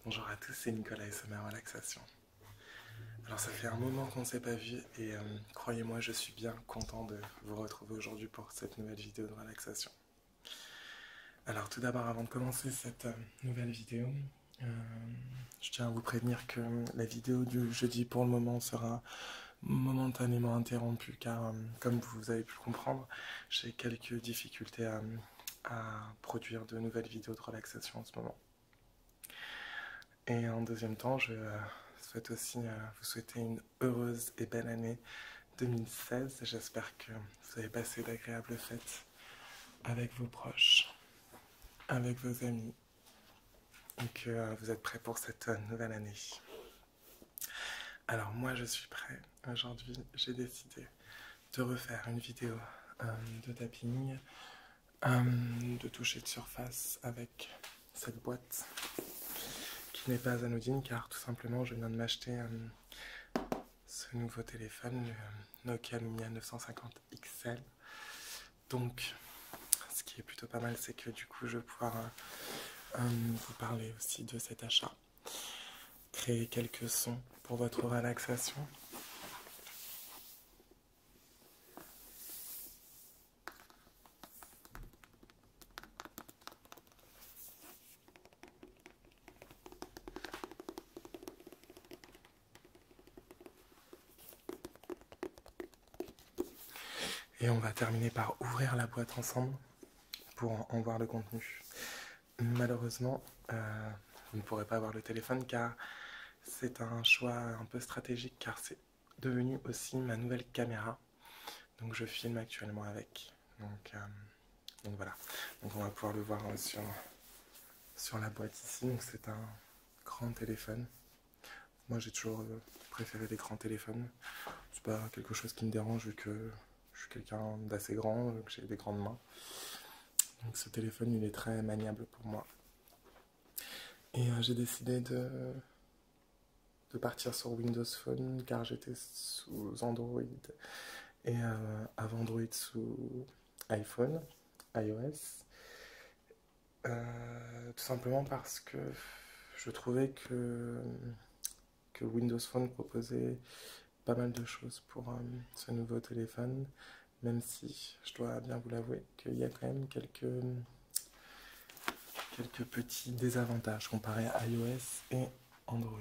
Bonjour à tous, c'est Nicolas SMR Relaxation. Alors ça fait un moment qu'on ne s'est pas vu et croyez-moi, je suis bien content de vous retrouver aujourd'hui pour cette nouvelle vidéo de relaxation. Alors tout d'abord, avant de commencer cette nouvelle vidéo, euh, je tiens à vous prévenir que la vidéo du jeudi pour le moment sera momentanément interrompue car comme vous avez pu le comprendre, j'ai quelques difficultés à produire de nouvelles vidéos de relaxation en ce moment. Et en deuxième temps, je souhaite aussi vous souhaiter une heureuse et belle année 2016. J'espère que vous avez passé d'agréables fêtes avec vos proches, avec vos amis, et que vous êtes prêts pour cette nouvelle année. Alors moi, je suis prêt. Aujourd'hui, j'ai décidé de refaire une vidéo de tapping, de toucher de surface avec cette boîte qui n'est pas anodine car tout simplement je viens de m'acheter ce nouveau téléphone, le Nokia Lumia 950 XL. Donc ce qui est plutôt pas mal, c'est que du coup je vais pouvoir vous parler aussi de cet achat, créer quelques sons pour votre relaxation. Et on va terminer par ouvrir la boîte ensemble pour en voir le contenu. Malheureusement, vous ne pourrez pas voir le téléphone car c'est un choix un peu stratégique car c'est devenu aussi ma nouvelle caméra. Donc je filme actuellement avec. Donc voilà. Donc on va pouvoir le voir sur la boîte ici. Donc c'est un grand téléphone. Moi j'ai toujours préféré les grands téléphones. C'est pas quelque chose qui me dérange vu que je suis quelqu'un d'assez grand, que j'ai des grandes mains. Donc ce téléphone il est très maniable pour moi. Et j'ai décidé de partir sur Windows Phone car j'étais sous Android et avant Android sous iPhone, iOS. Tout simplement parce que je trouvais que Windows Phone proposait pas mal de choses pour ce nouveau téléphone, même si je dois bien vous l'avouer qu'il y a quand même quelques petits désavantages comparés à iOS et Android.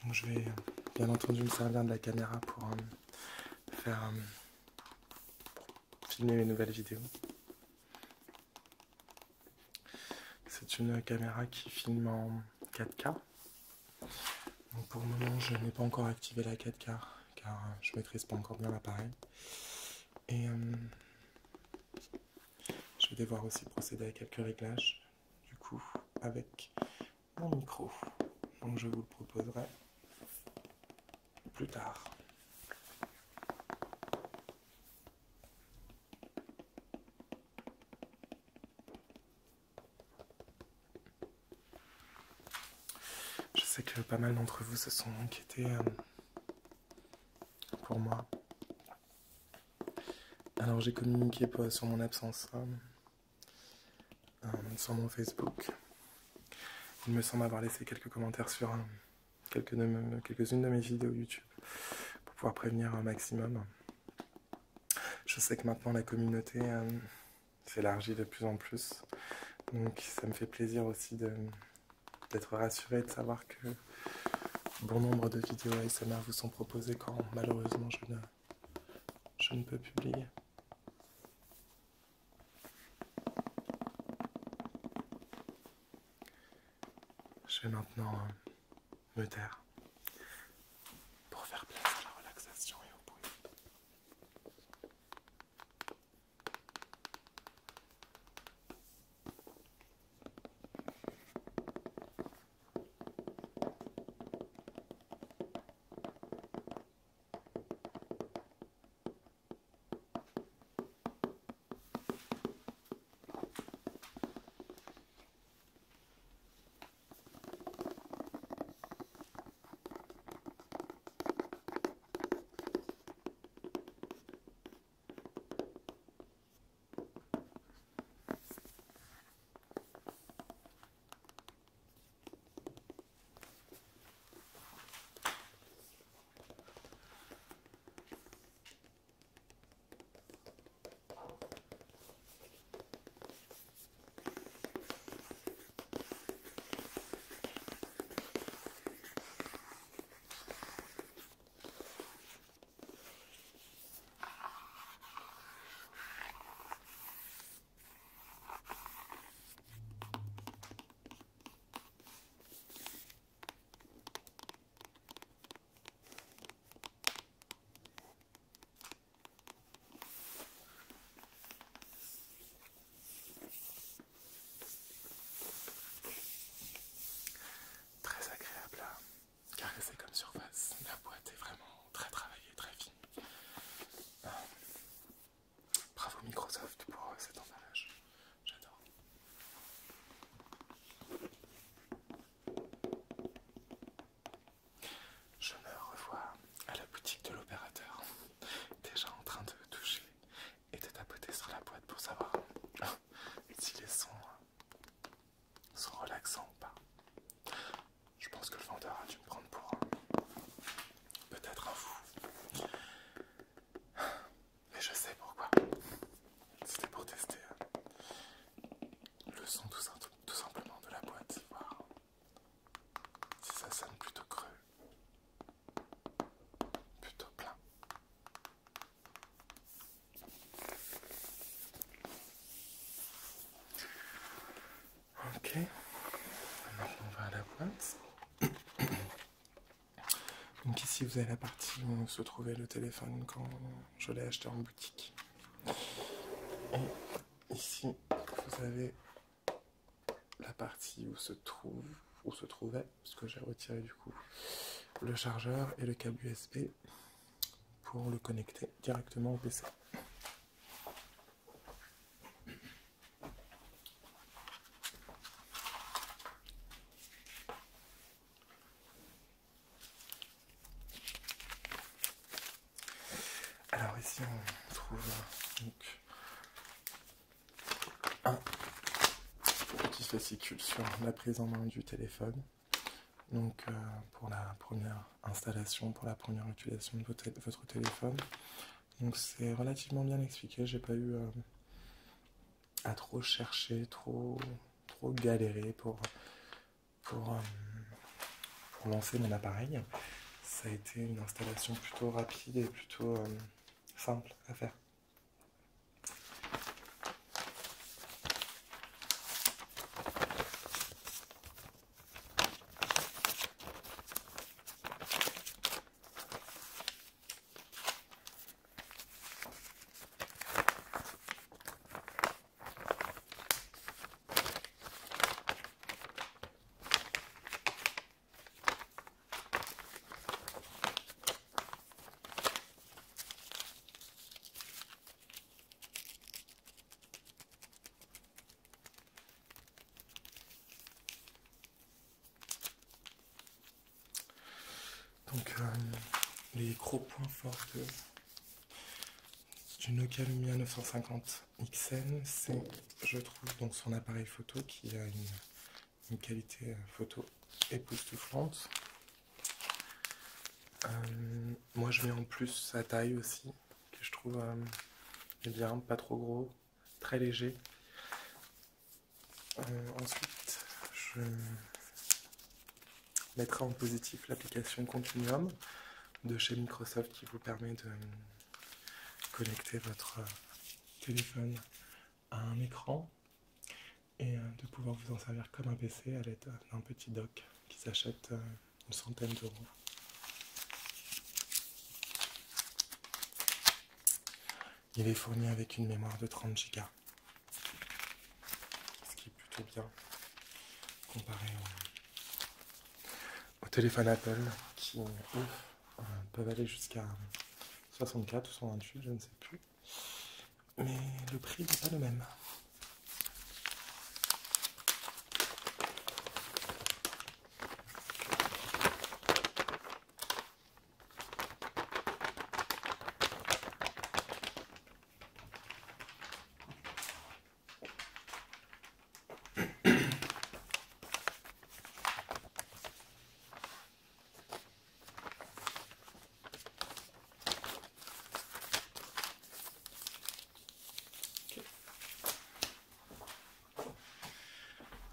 Donc je vais bien entendu me servir de la caméra pour faire filmer mes nouvelles vidéos. C'est une caméra qui filme en 4K. Donc pour le moment, je n'ai pas encore activé la 4K car je maîtrise pas encore bien l'appareil. Et je vais devoir aussi procéder à quelques réglages, du coup, avec mon micro. Donc je vous le proposerai plus tard. Je sais que pas mal d'entre vous se sont inquiétés pour moi. Alors j'ai communiqué sur mon absence sur mon Facebook. Il me semble avoir laissé quelques commentaires sur quelques-unes de mes vidéos YouTube pour pouvoir prévenir un maximum. Je sais que maintenant la communauté s'élargit de plus en plus, donc ça me fait plaisir aussi d'être rassuré de savoir que bon nombre de vidéos ASMR vous sont proposées quand malheureusement je ne peux publier. Je vais maintenant me taire pour faire place à la relaxation et au bruit. Microsoft pour cet emballage. J'adore. Je me revois à la boutique de l'opérateur, déjà en train de toucher et de tapoter sur la boîte pour savoir si les sons sont relaxants ou pas. Je pense que le vendeur a dû me prendre pour peut-être un fou. Mais je sais pourquoi. C'était pour tester le son tout simplement de la boîte, voir si ça sonne plutôt creux, plutôt plein. Ok, maintenant on va à la boîte. Donc ici vous avez la partie où se trouvait le téléphone quand je l'ai acheté en boutique. Et ici vous avez la partie où se trouvait, parce que j'ai retiré du coup le chargeur et le câble USB pour le connecter directement au PC. Alors ici on trouve donc un petit fascicule sur la prise en main du téléphone. Donc pour la première installation, pour la première utilisation de votre téléphone. Donc c'est relativement bien expliqué, j'ai pas eu à trop chercher, trop galérer pour lancer mon appareil. Ça a été une installation plutôt rapide et plutôt simple à faire. Donc les gros points forts du Nokia Lumia 950 XN, c'est, je trouve, donc son appareil photo qui a une qualité photo époustouflante. Moi je mets en plus sa taille aussi, que je trouve bien, pas trop gros, très léger. Ensuite, je mettrai en positif l'application Continuum de chez Microsoft qui vous permet de connecter votre téléphone à un écran et de pouvoir vous en servir comme un PC à l'aide d'un petit dock qui s'achète une centaine d'euros. Il est fourni avec une mémoire de 30 Go, ce qui est plutôt bien comparé au téléphone Apple qui, peuvent aller jusqu'à 64 ou 128, je ne sais plus. Mais le prix n'est pas le même.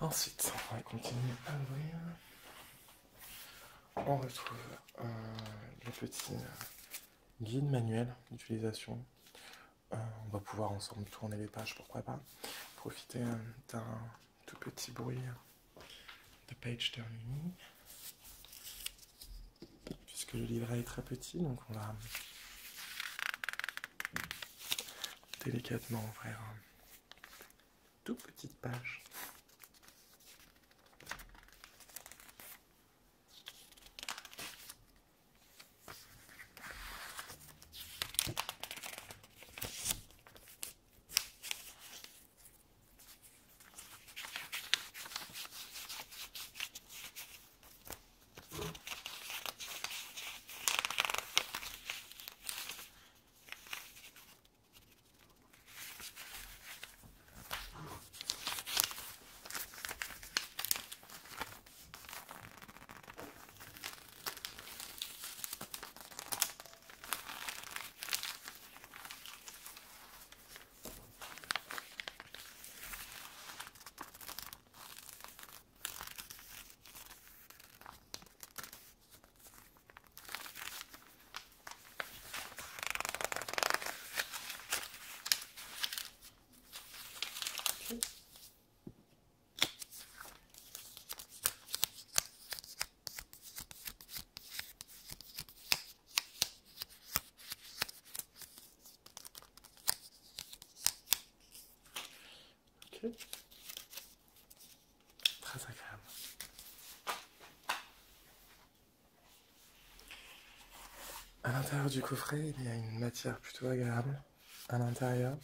Ensuite, on va continuer à ouvrir. On retrouve le petit guide manuel d'utilisation. On va pouvoir ensemble tourner les pages, pourquoi pas. Profiter d'un tout petit bruit de page turning. Puisque le livret est très petit, donc on va délicatement ouvrir une toute petite page. Ok. Très agréable. À l'intérieur du coffret, il y a une matière plutôt agréable. À l'intérieur,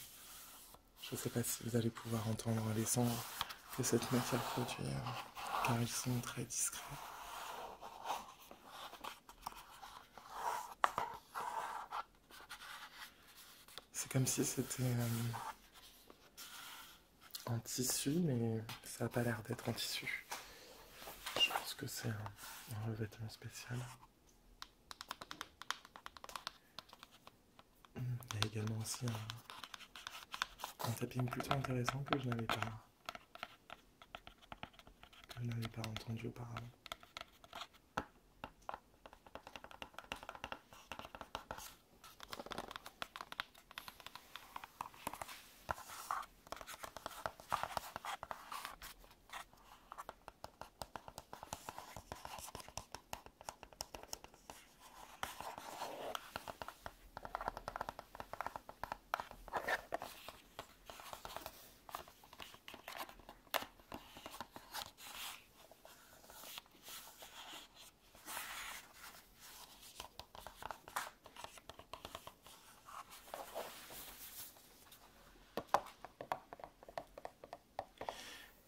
je ne sais pas si vous allez pouvoir entendre les sons que cette matière produit, car ils sont très discrets. C'est comme si c'était en tissu, mais ça n'a pas l'air d'être en tissu. Je pense que c'est un revêtement spécial. Il y a également aussi un tapping plutôt intéressant que je n'avais pas entendu auparavant.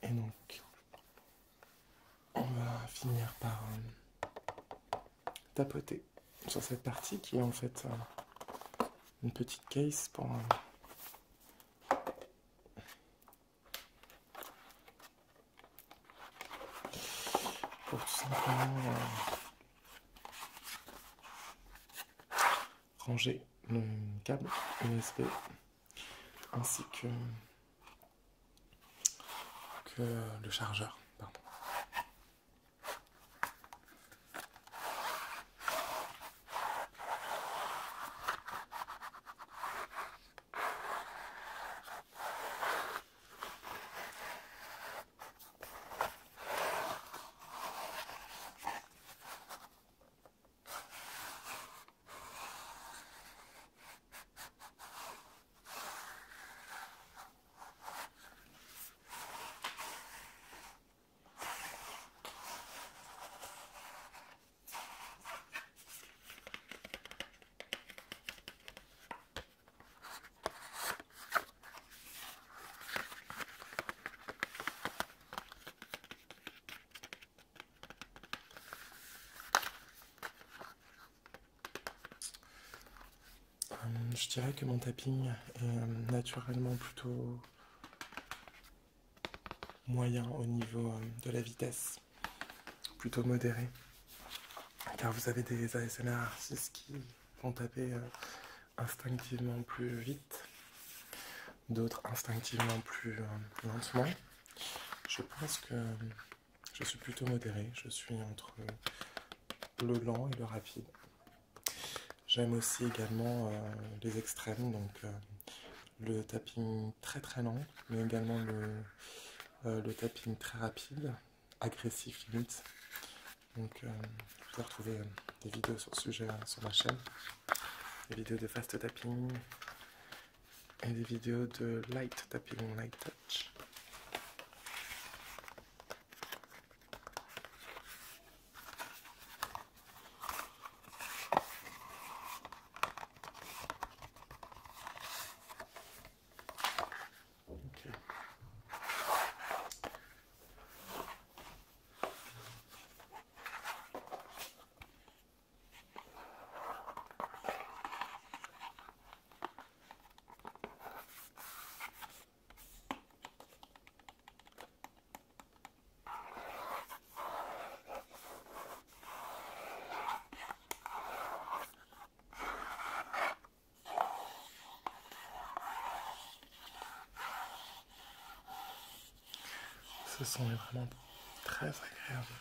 Et donc, on va finir par tapoter sur cette partie qui est en fait une petite case pour tout simplement ranger le câble USB ainsi que le chargeur. Pardon. Je dirais que mon tapping est naturellement plutôt moyen au niveau de la vitesse, plutôt modéré, car vous avez des ASMR artistes qui vont taper instinctivement plus vite, d'autres instinctivement plus lentement. Je pense que je suis plutôt modéré, je suis entre le lent et le rapide. J'aime aussi également les extrêmes, donc le tapping très très lent, mais également le tapping très rapide, agressif limite. Donc vous pouvez retrouver des vidéos sur ce sujet sur ma chaîne, des vidéos de fast tapping et des vidéos de light tapping, light touch. Ce son est vraiment très agréable.